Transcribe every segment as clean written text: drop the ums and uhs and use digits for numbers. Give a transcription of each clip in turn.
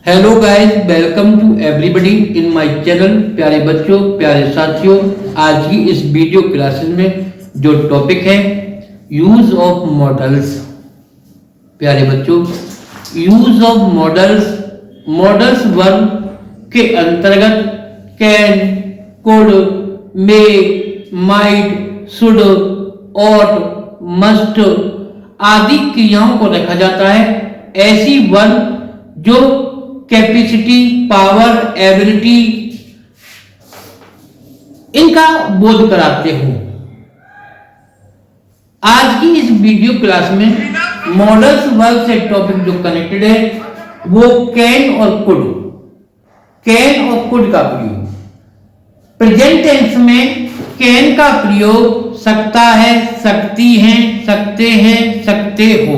Hello guys, welcome to everybody in my channel. प्यारे बच्चों, प्यारे साथियों, आज की इस वीडियो क्लासेस में जो टॉपिक है यूज ऑफ मॉडल्स। प्यारे बच्चों, use of models, models verb के अंतर्गत can, could, may, might, should, ought, must आदि क्रियाओं को रखा जाता है। ऐसी वर्ब जो कैपेसिटी, पावर, एबिलिटी इनका बोध कराते हो। आज की इस वीडियो क्लास में मॉडल्स वर्ब से टॉपिक जो कनेक्टेड है वो कैन और कुड, कैन और कुड का प्रयोग। प्रेजेंट टेंस में कैन का प्रयोग सकता है, सकती हैं, सकते हैं, सकते हो।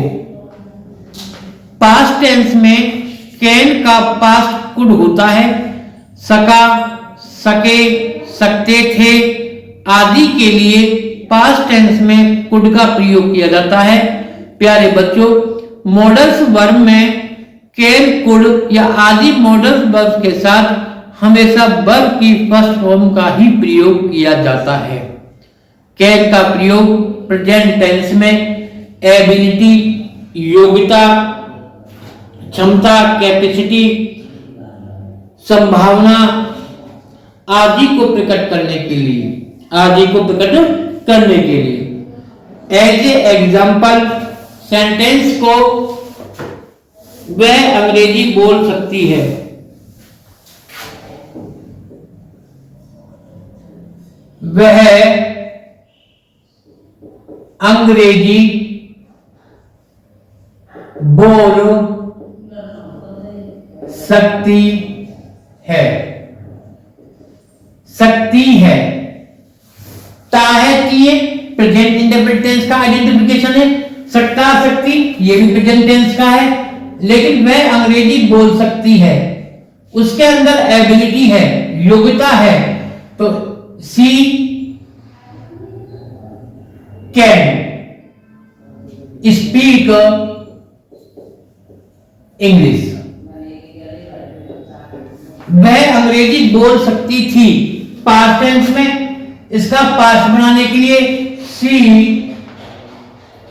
पास्ट टेंस में कैन का पास्ट कुड होता है। सका, सके, सकते थे आदि के लिए पास्ट टेंस में कुड का प्रयोग किया जाता है। प्यारे बच्चों, मॉडल्स वर्ब में कैन, कुड या आदि मॉडल्स वर्ब के साथ हमेशा वर्ब की फर्स्ट फॉर्म का ही प्रयोग किया जाता है। कैन का प्रयोग प्रेजेंट टेंस में एबिलिटी, योग्यता, क्षमता, कैपेसिटी, संभावना आदि को प्रकट करने के लिए, एज ए एग्जाम्पल सेंटेंस को वह अंग्रेजी बोल सकती है। वह अंग्रेजी बोल सकती है। सकती है, ता है कि ये प्रेजेंट इंडेफिनिट टेंस का आइडेंटिफिकेशन है। सकता, सकती ये भी प्रेजेंट टेंस का है, लेकिन वह अंग्रेजी बोल सकती है। उसके अंदर एबिलिटी है, योग्यता है, तो सी कैन स्पीक इंग्लिश। वह अंग्रेजी बोल सकती थी। पास्ट टेंस में इसका पास्ट बनाने के लिए शी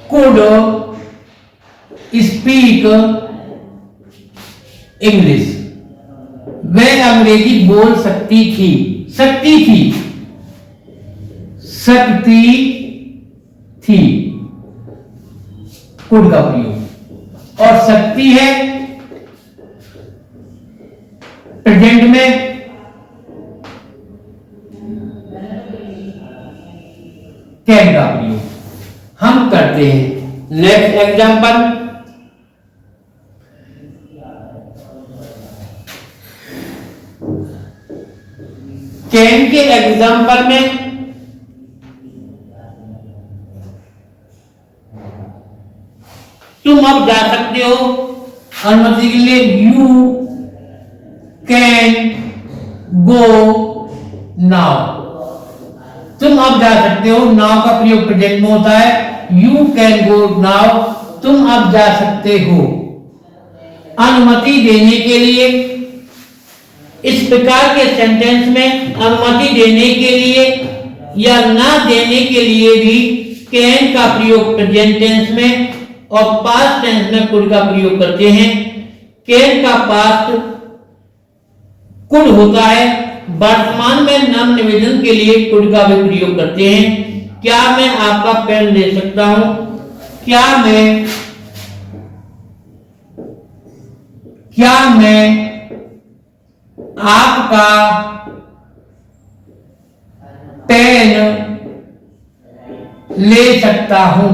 कुड स्पीक इंग्लिश। वह अंग्रेजी बोल सकती थी, सकती थी, सकती थी कुड का प्रयोग। और सकती है प्रेजेंट में कैन का प्रयोग हम करते हैं। नेक्स्ट एग्जांपल, कैन के एग्जांपल में तुम अब जा सकते हो अनुमति के लिए। You can go now. तुम अब जा सकते हो, नाउ का प्रयोग प्रेजेंट में होता है। यू कैन गो नाउ, तुम अब जा सकते हो। अनुमति देने के लिए, इस प्रकार के सेंटेंस में अनुमति देने के लिए या ना देने के लिए भी कैन का प्रयोग प्रेजेंट टेंस में और पास्ट टेंस में कुड का प्रयोग करते हैं। कैन का पास्ट कुड होता है। वर्तमान में नाम निवेदन के लिए कुड का भी प्रयोग करते हैं। क्या मैं आपका पेन ले सकता हूं? क्या मैं आपका पेन ले सकता हूं?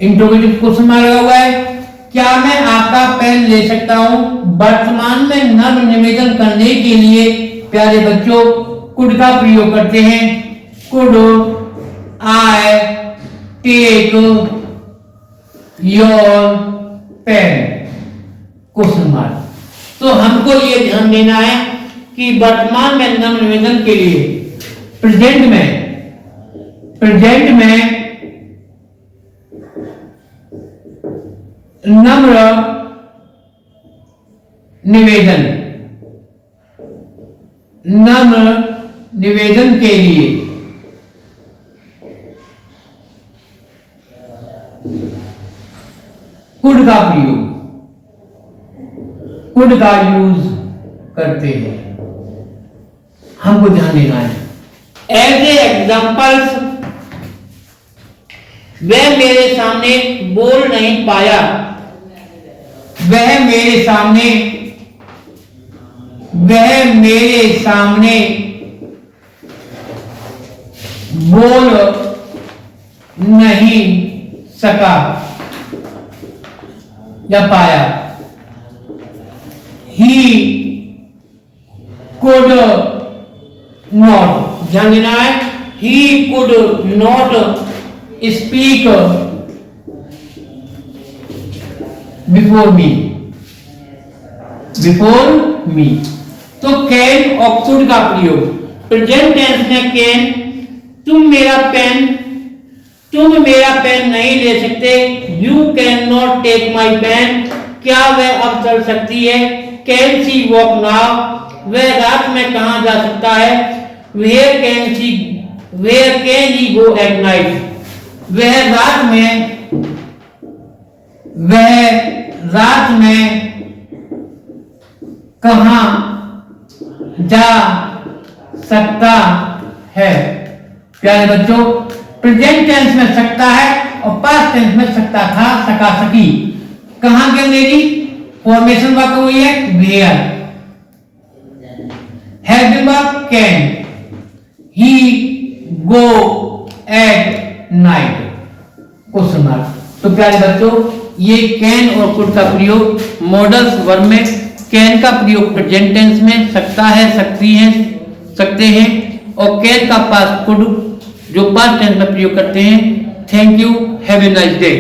इंट्रोगेटिव क्वेश्चन मार्क लगा हुआ है। क्या मैं आपका पेन ले सकता हूं? वर्तमान में नर्म निवेदन करने के लिए प्यारे बच्चों कुड का प्रयोग करते हैं। Could I take your pen? Question mark. तो हमको ये ध्यान देना है कि वर्तमान में नर्म निवेदन के लिए प्रेजेंट में नम्र निवेदन, नम्र निवेदन के लिए। कुड का प्रयोग, कुड का यूज करते हैं, हमको ध्यान देना है। एज ए एग्जाम्पल्स, वह मेरे सामने बोल नहीं पाया, वह मेरे सामने, वह मेरे सामने बोल नहीं सका या पाया। He could not, ध्यान देना है, he could not speak before me, before me। तो कैन और कुड का प्रयोग, प्रेजेंट टेंस में कैन, तुम मेरा पेन नहीं ले सकते, you can not take my pen, क्या वह अब चल सकती है, कैन सी वॉक नाउ, वह रात में कहां जा सकता है, where can he go at night, वह रात में कहां जा सकता है। प्यारे बच्चों, प्रेजेंट टेंस में सकता है और पास्ट टेंस में सकता था, सका, सकी। कहां के अंग्रेजी फॉर्मेशन वर्क हुई है, where. Helping verb can, he go at night, question mark. तो प्यारे बच्चों, ये कैन और कुड का प्रयोग मॉडल्स वर्ब में, कैन का प्रयोग प्रेजेंट टेंस में, सकता है, सकती है, सकते हैं, और कैन का पास्ट कुड जो पास्ट टेंस में प्रयोग करते हैं। Thank you, have a nice day.